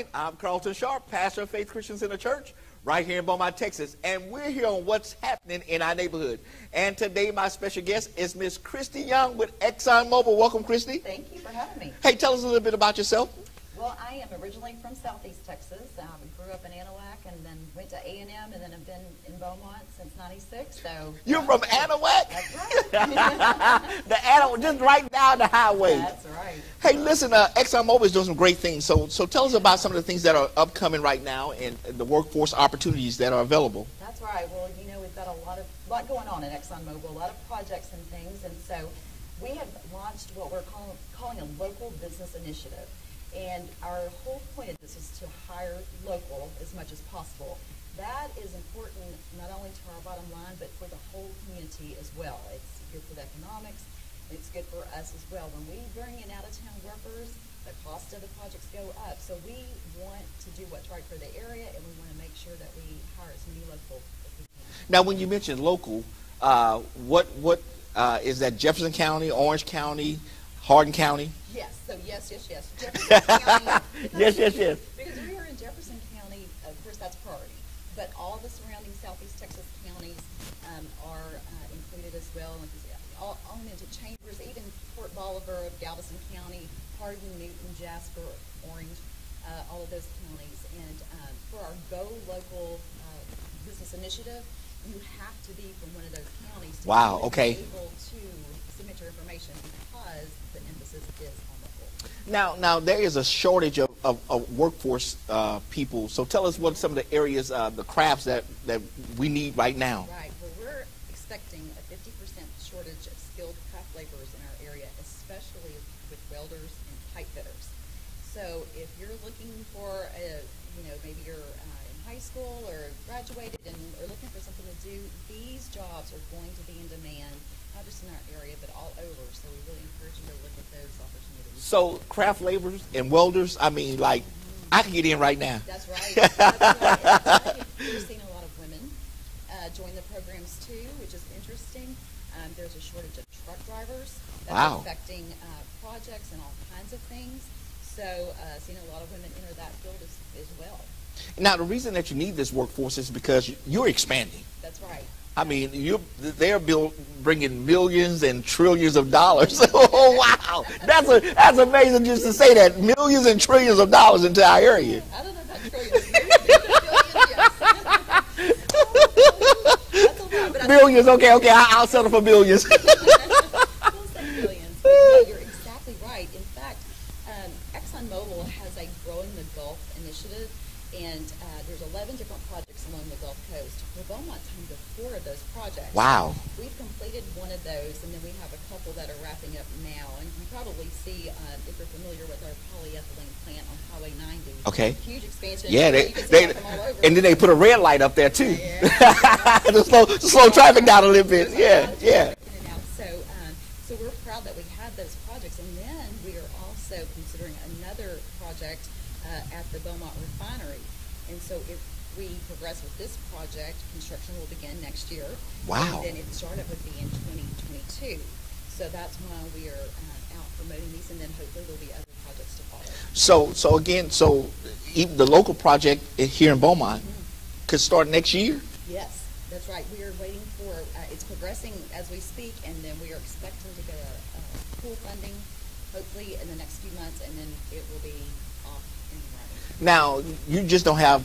morning. I'm Carlton Sharp, pastor of Faith Christian Center Church, right here in Beaumont, Texas. And we're here on what's happening in our neighborhood. And today my special guest is Miss Christy Young with ExxonMobil. Welcome, Christy. Thank you for having me. Hey, tell us a little bit about yourself. Well, I am originally from Southeast Texas. Grew up in Anahuac and then went to A&M and then have been in Beaumont since '96. So You're from Anahuac? That's right. The Anahuac, just right down the highway. That's right. Hey, listen, ExxonMobil is doing some great things. So tell us about some of the things that are upcoming right now and the workforce opportunities that are available. That's right. Well, you know, we've got a lot going on at ExxonMobil, a lot of projects and things, and so we have launched what we're calling a local business initiative. And our whole point of this is to hire local as much as possible. That is important not only to our bottom line, but for the whole community as well. It's good for the economics. It's good for us as well. When we bring in out-of-town workers, the cost of the projects go up. So we want to do what's right for the area, and we want to make sure that we hire as many local as we can. Now, when you mention local, what is that? Jefferson County, Orange County, Hardin County? Yes. So yes. Jefferson County. Yes. Because we are in Jefferson County, of course, that's priority. But all the surrounding Southeast Texas counties are included as well. All into Chambers, even Fort Bolivar of Galveston County, Hardin, Newton, Jasper, Orange, all of those counties. And for our Go Local Business Initiative, you have to be from one of those counties to be able to submit your information because the emphasis is on local. Now there is a shortage of workforce people. So tell us what some of the areas, the crafts that we need right now. Right. Well, we're expecting a 50% shortage of skilled craft laborers in our area, especially with welders and pipe fitters. So if you're looking for maybe you're in high school or graduated and are looking for something to do, these jobs are going to be in demand, not just in our area, but all over. So we really encourage you to look at those opportunities. So craft laborers and welders, I mean, like, I can get in right now. That's right. We're seeing a lot of women join the programs too, which is interesting. There's a shortage of truck drivers. That's affecting projects and all kinds of things. So seeing a lot of women enter that field as well. Now, the reason that you need this workforce is because you're expanding. That's right. I mean, they're bringing millions and trillions of dollars. Oh, wow. That's amazing just to say that. Millions and trillions of dollars into our area. I don't know about trillions. That's a lot, but billions, okay, I'll settle for billions. We'll say billions. But you're exactly right. In fact, ExxonMobil has a Growing the Gulf initiative, and there's 11 different projects along the Gulf Coast. Well, Beaumont's home to 4 of those projects. Wow. We've completed one of those, and then we have a couple that are wrapping up now. And you probably see, if you're familiar with our polyethylene plant on Highway 90. Okay. Huge expansion. Yeah, you can see them all over. And then they put a red light up there too. Yeah. to slow traffic down a little bit. Yeah. So we're proud that we had those projects, and then we are also considering another project at the Beaumont refinery. And so if we progress with this project, construction will begin next year. Wow. And then its startup would be in 2022. So that's why we are out promoting these, and then hopefully there'll be other projects to follow. So again, even the local project here in Beaumont could start next year? Yes, that's right. We are waiting for, it's progressing as we speak, and then we are expecting to get a pool funding, hopefully in the next few months, and then it will be off and running. Now, you just don't have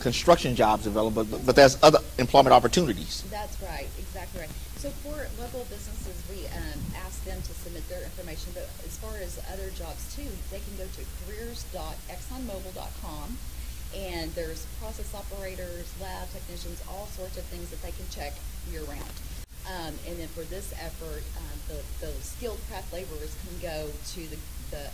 construction jobs available, but there's other employment opportunities. That's right, exactly right. So for local businesses, we ask them to submit their information, but as far as other jobs too, they can go to careers.exxonmobil.com, and there's process operators, lab technicians, all sorts of things that they can check year-round. And then for this effort, the skilled craft laborers can go to the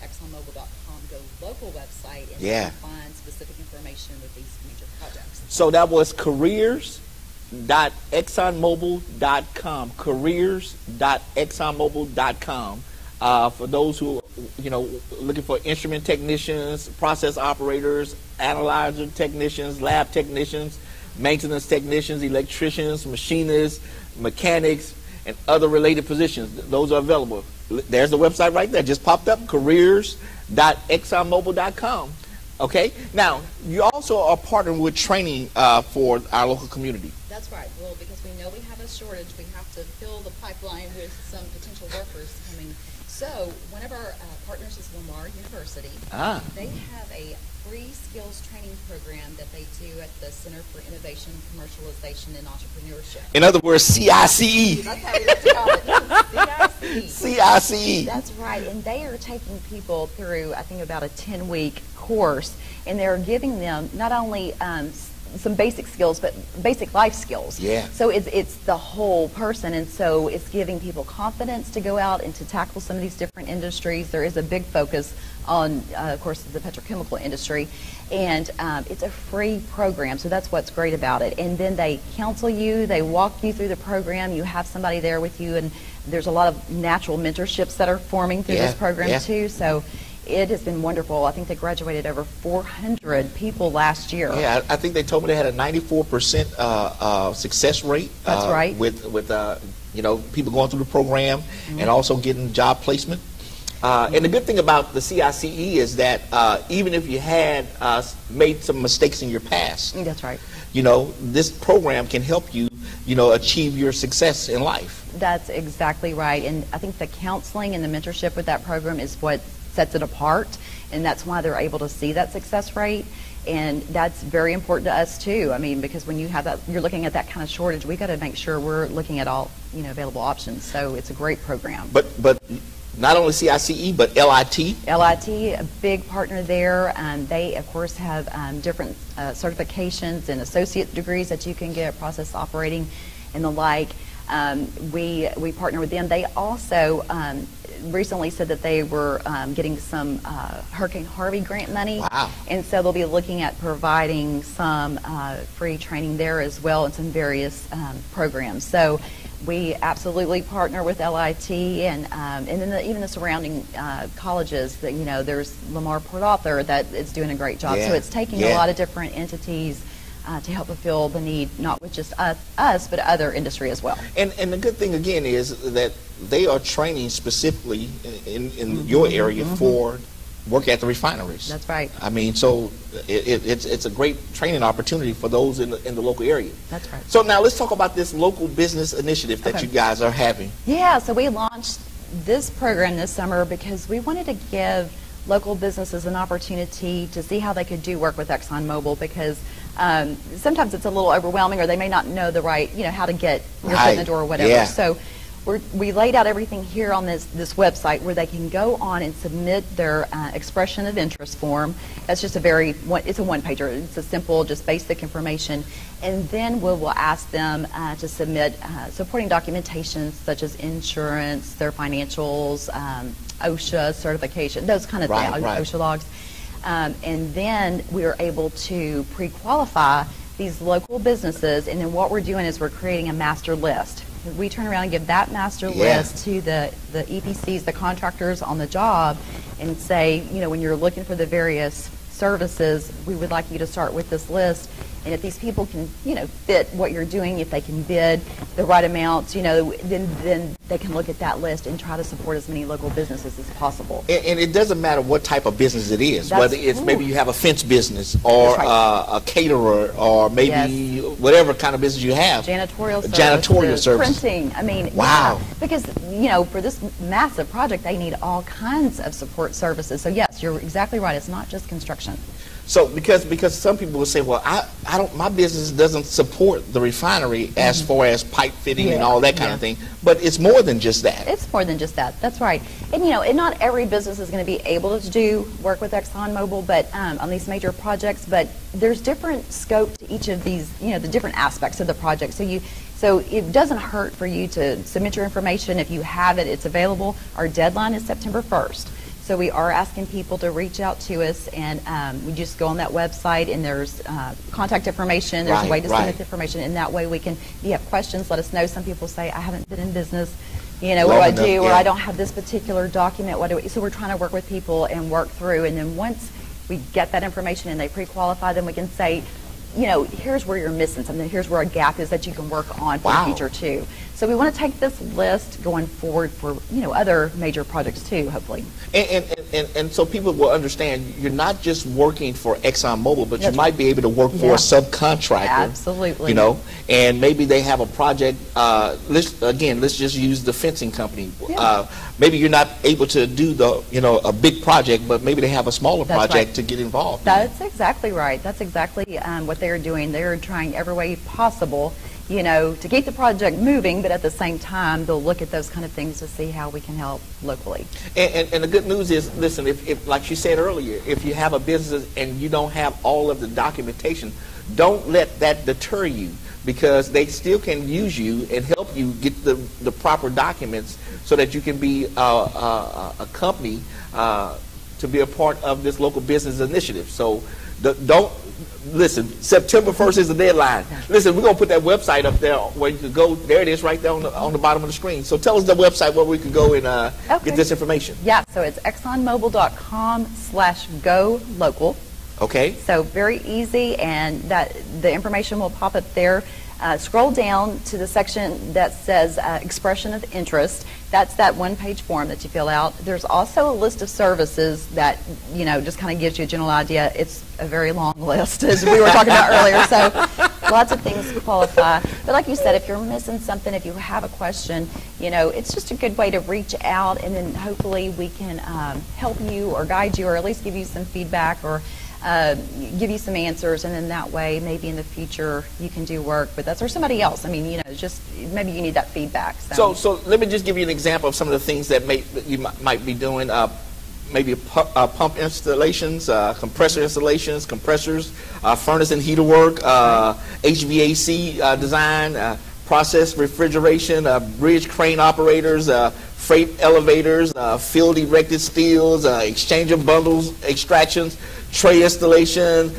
exxonmobil.com Go Local website and they can find specific information with these major projects. So that was careers.exxonmobil.com. Careers.exxonmobil.com. For those who, looking for instrument technicians, process operators, analyzer technicians, lab technicians, maintenance technicians, electricians, machinists, mechanics, and other related positions. Those are available. There's the website right there. Just popped up, careers.exxonmobil.com. Okay. Now, you also are partnering with training for our local community. That's right. Well, because we know we have a shortage, we have to fill the pipeline with some potential workers coming. So one of our partners is Lamar University. They have a free skills training program that they do at the Center for Innovation, Commercialization, and Entrepreneurship. In other words, CICE. That's how we like to call it. CICE. CICE. That's right. And they are taking people through, I think, about a 10-week course, and they're giving them not only some basic skills, but basic life skills. Yeah. So it's the whole person, and so it's giving people confidence to go out and to tackle some of these different industries. There is a big focus on, of course, the petrochemical industry, and it's a free program, so that's what's great about it. And then they counsel you, they walk you through the program, you have somebody there with you, and there's a lot of natural mentorships that are forming through this program too. So it has been wonderful. I think they graduated over 400 people last year. Yeah, I think they told me they had a 94% success rate. That's right. With people going through the program and also getting job placement. And the good thing about the CICE is that even if you had made some mistakes in your past, that's right. This program can help you, achieve your success in life. That's exactly right. And I think the counseling and the mentorship with that program is what sets it apart, and that's why they're able to see that success rate. And that's very important to us too. I mean, because when you have that, you're looking at that kind of shortage, we got to make sure we're looking at all available options. So it's a great program. But not only CICE, but LIT. LIT, a big partner there. They, of course, have different certifications and associate degrees that you can get, process operating and the like. We partner with them. They also recently said that they were getting some Hurricane Harvey grant money. Wow. And so they'll be looking at providing some free training there as well and some various programs. So we absolutely partner with LIT and then even the surrounding colleges. That there's Lamar Port Arthur that is doing a great job. So it's taking a lot of different entities to help fulfill the need, not with just us, but other industry as well. And the good thing again is that they are training specifically in your area for work at the refineries. That's right. I mean, so it's a great training opportunity for those in the local area. That's right. So now let's talk about this local business initiative that you guys are having. Yeah, so we launched this program this summer because we wanted to give local businesses an opportunity to see how they could do work with ExxonMobil, because sometimes it's a little overwhelming, or they may not know the right, how to get your foot in the door or whatever. Yeah. So we laid out everything here on this website where they can go on and submit their expression of interest form. That's just it's a one-pager. It's a simple, just basic information. And then we'll ask them to submit supporting documentation such as insurance, their financials, OSHA certification, those kind of things, OSHA logs. And then we are able to pre-qualify these local businesses, and then what we're doing is we're creating a master list. We turn around and give that master list to the EPCs, the contractors on the job, and say, when you're looking for the various services, we would like you to start with this list. And if these people can, fit what you're doing, if they can bid the right amounts, then they can look at that list and try to support as many local businesses as possible. And it doesn't matter what type of business it is, whether it's maybe you have a fence business or a caterer or maybe whatever kind of business you have. Janitorial service. Printing. I mean, wow. Because, for this massive project, they need all kinds of support services. So yes, you're exactly right. It's not just construction. So because some people will say, well, my business doesn't support the refinery as far as pipe fitting and all that kind of thing, but it's more than just that. It's more than just that. That's right. And and not every business is going to be able to do work with ExxonMobil, but on these major projects. But there's different scope to each of these, the different aspects of the project. So it doesn't hurt for you to submit your information. If you have it, it's available. Our deadline is September 1st. So we are asking people to reach out to us, and we just go on that website, and there's contact information. There's a way to submit the information, and that way we can, if you have questions, let us know. Some people say, I haven't been in business, what do I do, or I don't have this particular document, what do we? So we're trying to work with people and work through, and then once we get that information and they pre-qualify, then we can say, here's where you're missing something. Here's where a gap is that you can work on for the future too. So we want to take this list going forward for, other major projects too, hopefully. And so people will understand you're not just working for ExxonMobil, but you That's might be able to work for a subcontractor. Absolutely. And maybe they have a project. Let's just use the fencing company. Yeah. Maybe you're not able to do a big project, but maybe they have a smaller project to get involved. That's exactly right. That's exactly what they're doing. They're trying every way possible, to keep the project moving, but at the same time, they'll look at those kind of things to see how we can help locally. And the good news is, listen, if like you said earlier, if you have a business and you don't have all of the documentation, don't let that deter you, because they still can use you and help you get the proper documents so that you can be a company to be a part of this local business initiative. So don't listen. September 1st is the deadline. Listen, we're gonna put that website up there where you can go. There it is, right there on the bottom of the screen. So tell us the website where we can go and get this information. Yeah. So it's exxonmobil.com/go local. Okay. So very easy, and that the information will pop up there. Scroll down to the section that says expression of interest. That's that one-page form that you fill out. There's also a list of services that, just kind of gives you a general idea. It's a very long list, as we were talking about earlier, so lots of things qualify. But like you said, if you're missing something, if you have a question, it's just a good way to reach out, and then hopefully we can help you or guide you, or at least give you some feedback, or give you some answers, and then that way maybe in the future you can do work with us or somebody else. I mean, just maybe you need that feedback. So let me just give you an example of some of the things that you might be doing. Maybe pump installations, compressor installations, compressors, furnace and heater work, HVAC design, process refrigeration, bridge crane operators, freight elevators, field erected steels, exchange of bundles, extractions, tray installation.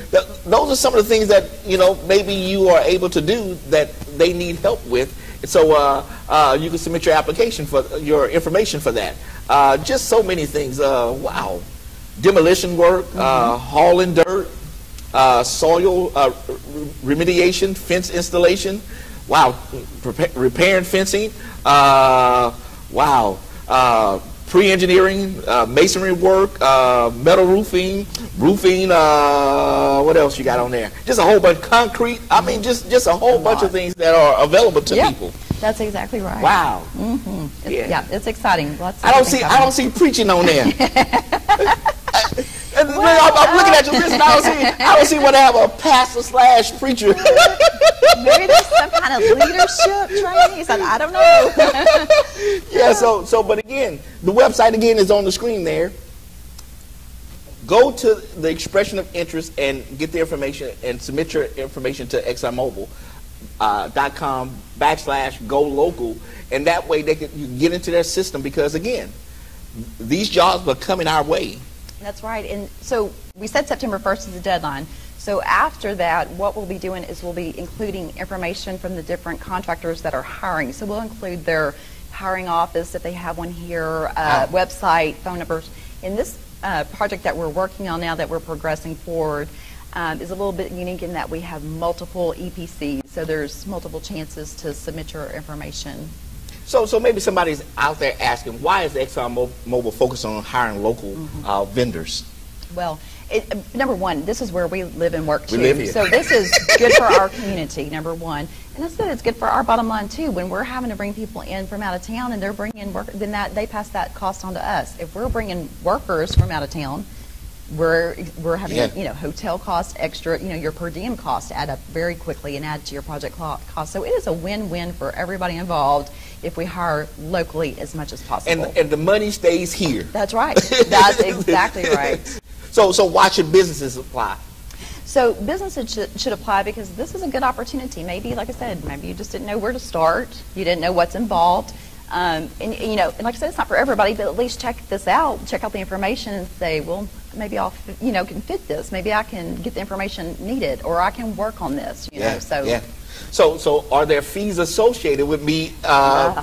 Those are some of the things that maybe you are able to do that they need help with. And so you can submit your application for your information for that. Just so many things. Wow, demolition work, hauling dirt, soil remediation, fence installation. Wow, repairing fencing. Wow. Pre-engineering, masonry work, metal roofing, what else you got on there? Just a whole bunch of concrete. I mean, just a whole bunch of things that are available to people. That's exactly right. Wow. Yeah, it's exciting. I don't see preaching on there. I'm looking at your list, and I don't see what have a pastor/preacher. Maybe there's some kind of leadership training. I don't know. Yeah. But again, the website again is on the screen there. Go to the expression of interest and get the information and submit your information to ExxonMobil.com/go local, and that way you can get into their system, because again, these jobs are coming our way. That's right. And so we said September 1st is the deadline. So after that, what we'll be doing is we'll be including information from the different contractors that are hiring. So we'll include their hiring office, if they have one here, website, phone numbers. In this project that we're working on now, that we're progressing forward, is a little bit unique in that we have multiple EPCs. So there's multiple chances to submit your information. So maybe somebody's out there asking, why is ExxonMobil focused on hiring local vendors? Well, number one, this is where we live and work too. We live here. So this is good for our community, number one. And I said it's good for our bottom line too. When we're having to bring people in from out of town and they're bringing work, then they pass that cost on to us. If we're bringing workers from out of town, we're having hotel costs, extra, your per diem costs add up very quickly and add to your project cost. So it is a win-win for everybody involved if we hire locally as much as possible. And the money stays here. That's right. That's exactly right. So why should businesses apply? So businesses should apply because this is a good opportunity. Maybe, like I said, maybe you just didn't know where to start. You didn't know what's involved. And like I said, it's not for everybody, but at least check this out. Check out the information and say, well, maybe I'll, can fit this. Maybe I can get the information needed, or I can work on this. So are there fees associated with me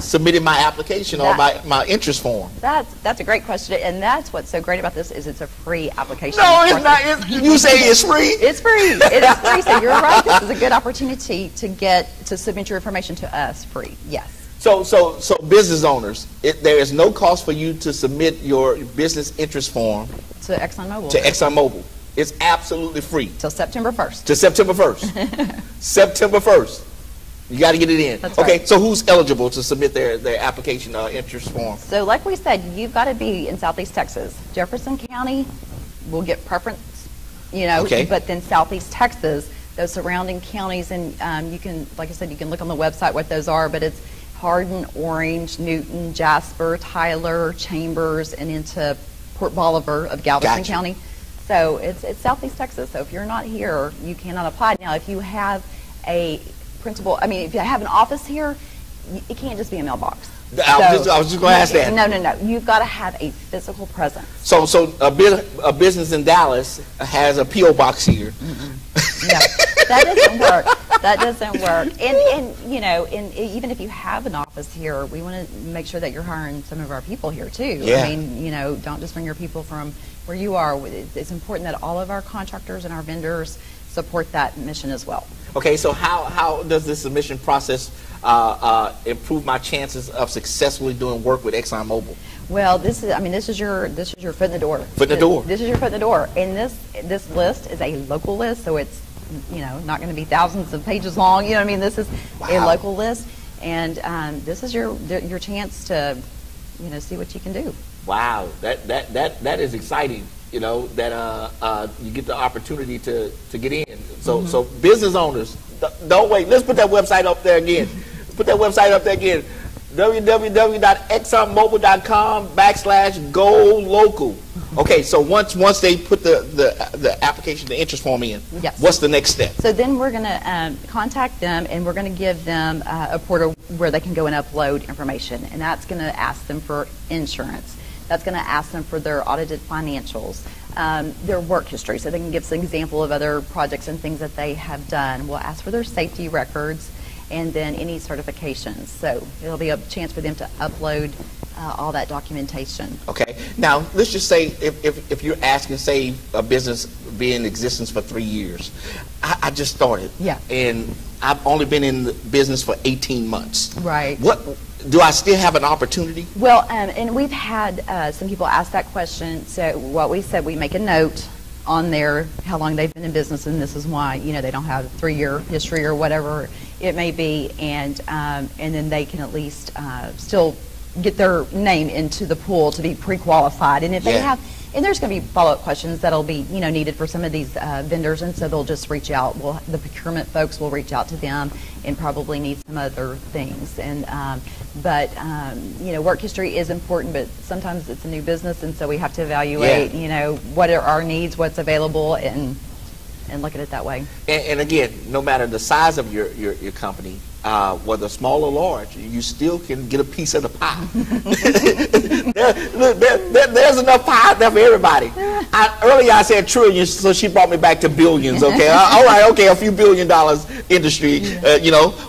submitting my application or my interest form? That's a great question, and that's what's so great about this is it's a free application. No, it's not. You say it's free? It's free. It is free. So you're right. This is a good opportunity to submit your information to us free. Yes. So business owners, there is no cost for you to submit your business interest form To ExxonMobil. to ExxonMobil. It's absolutely free. Till September 1st. To September 1st. September 1st. You got to get it in. That's okay, right. so who's eligible to submit their application interest form? So like we said, you've got to be in Southeast Texas. Jefferson County will get preference, Okay. but then Southeast Texas, those surrounding counties, and you can, like I said, you can look on the website what those are, but it's Hardin, Orange, Newton, Jasper, Tyler, Chambers, and into Port Bolivar of Galveston Gotcha. County. So it's Southeast Texas. So if you're not here, you cannot apply. Now, if you have a principal, if you have an office here, it can't just be a mailbox. I was just going to ask that. No. You've got to have a physical presence. So a business in Dallas has a P.O. box here. No, that doesn't work. That doesn't work. And even if you have an office here, we want to make sure that you're hiring some of our people here too. Yeah. Don't just bring your people from where you are. It's important that all of our contractors and our vendors support that mission as well. Okay, so how does this submission process improve my chances of successfully doing work with ExxonMobil? Well, this is your foot in the door. Foot in the door. This is your foot in the door, and this list is a local list, so it's not going to be thousands of pages long. This is a local list, and this is your chance to see what you can do. Wow, that is exciting. That you get the opportunity to get in. So business owners, don't wait. Let's put that website up there again. www.exxonmobil.com/go-local. Okay, so once they put the application, the interest form in, Yes. What's the next step? So then we're going to contact them, and we're going to give them a portal where they can go and upload information, and that's going to ask them for insurance. That's going to ask them for their audited financials, their work history, so they can give us an example of other projects and things that they have done. We'll ask for their safety records, and then any certifications. So it'll be a chance for them to upload all that documentation. Okay. Now, let's just say if you're asking, say, a business be in existence for 3 years. I just started. Yeah. And I've only been in the business for 18 months. Right. What do I still have an opportunity? Well, and we've had some people ask that question. So what we said, we make a note on there how long they've been in business, and this is why they don't have a 3-year history or whatever it may be, and then they can at least still get their name into the pool to be pre-qualified. And if they have, and there's going to be follow-up questions that'll be needed for some of these vendors, and so they'll just reach out. The procurement folks will reach out to them and probably need some other things. And work history is important, but sometimes it's a new business, and so we have to evaluate what are our needs, what's available, and look at it that way. And again, no matter the size of your company, whether small or large, you still can get a piece of the pie. There's enough pie there for everybody. Earlier I said trillions, so she brought me back to billions. Okay, all right, okay, a few $1 billion industry,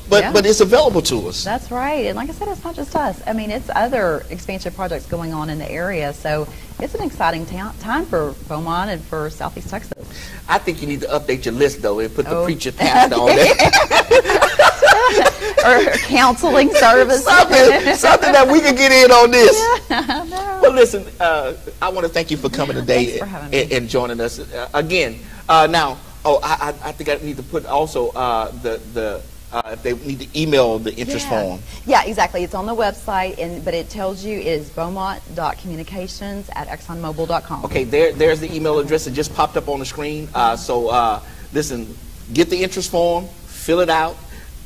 but it's available to us. That's right, and like I said, it's not just us. It's other expansion projects going on in the area, so it's an exciting time for Beaumont and for Southeast Texas. I think you need to update your list though and put the preacher pastor on there. Or counseling service. something that we can get in on this. No. Well, listen, I want to thank you for coming today Thanks for having me. and joining us again. Now, I think I need to put also if they need to email the interest form. Yeah, exactly. It's on the website, but it tells you is beaumont.communications@exxonmobil.com. Okay, there's the email address that just popped up on the screen. Listen, get the interest form, fill it out,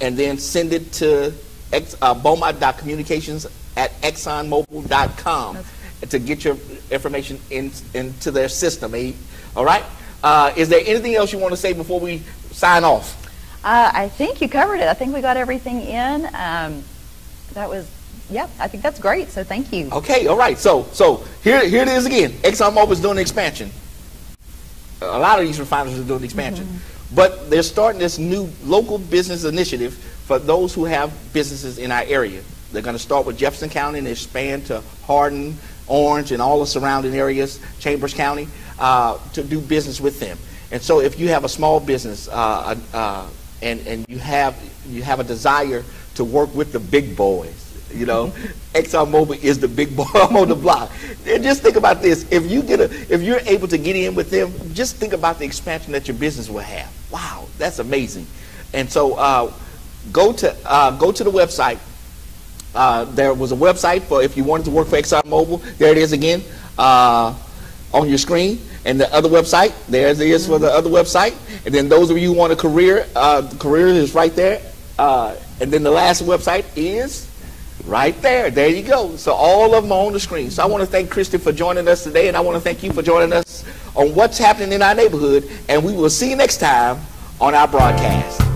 and then send it to beaumont.communications@exxonmobil.com to get your information into their system. All right? Is there anything else you want to say before we sign off? I think you covered it. I think we got everything in. I think that's great, so thank you. Okay, all right. So here it is again. ExxonMobil is doing the expansion. A lot of these refineries are doing the expansion. But they're starting this new local business initiative for those who have businesses in our area. They're going to start with Jefferson County and expand to Hardin, Orange, and all the surrounding areas, Chambers County, to do business with them. And so if you have a small business and you have a desire to work with the big boys, You know, ExxonMobil is the big boy on the block. And just think about this: if you're able to get in with them, just think about the expansion that your business will have. Wow, that's amazing. And so, go to the website. There was a website for if you wanted to work for ExxonMobil. There it is again on your screen. And the other website, there it is for the other website. And then those of you who want a career, career is right there. And then the last website is right there. There you go. So all of them are on the screen. So I want to thank Christy for joining us today, and I want to thank you for joining us on what's happening in our neighborhood. And we will see you next time on our broadcast.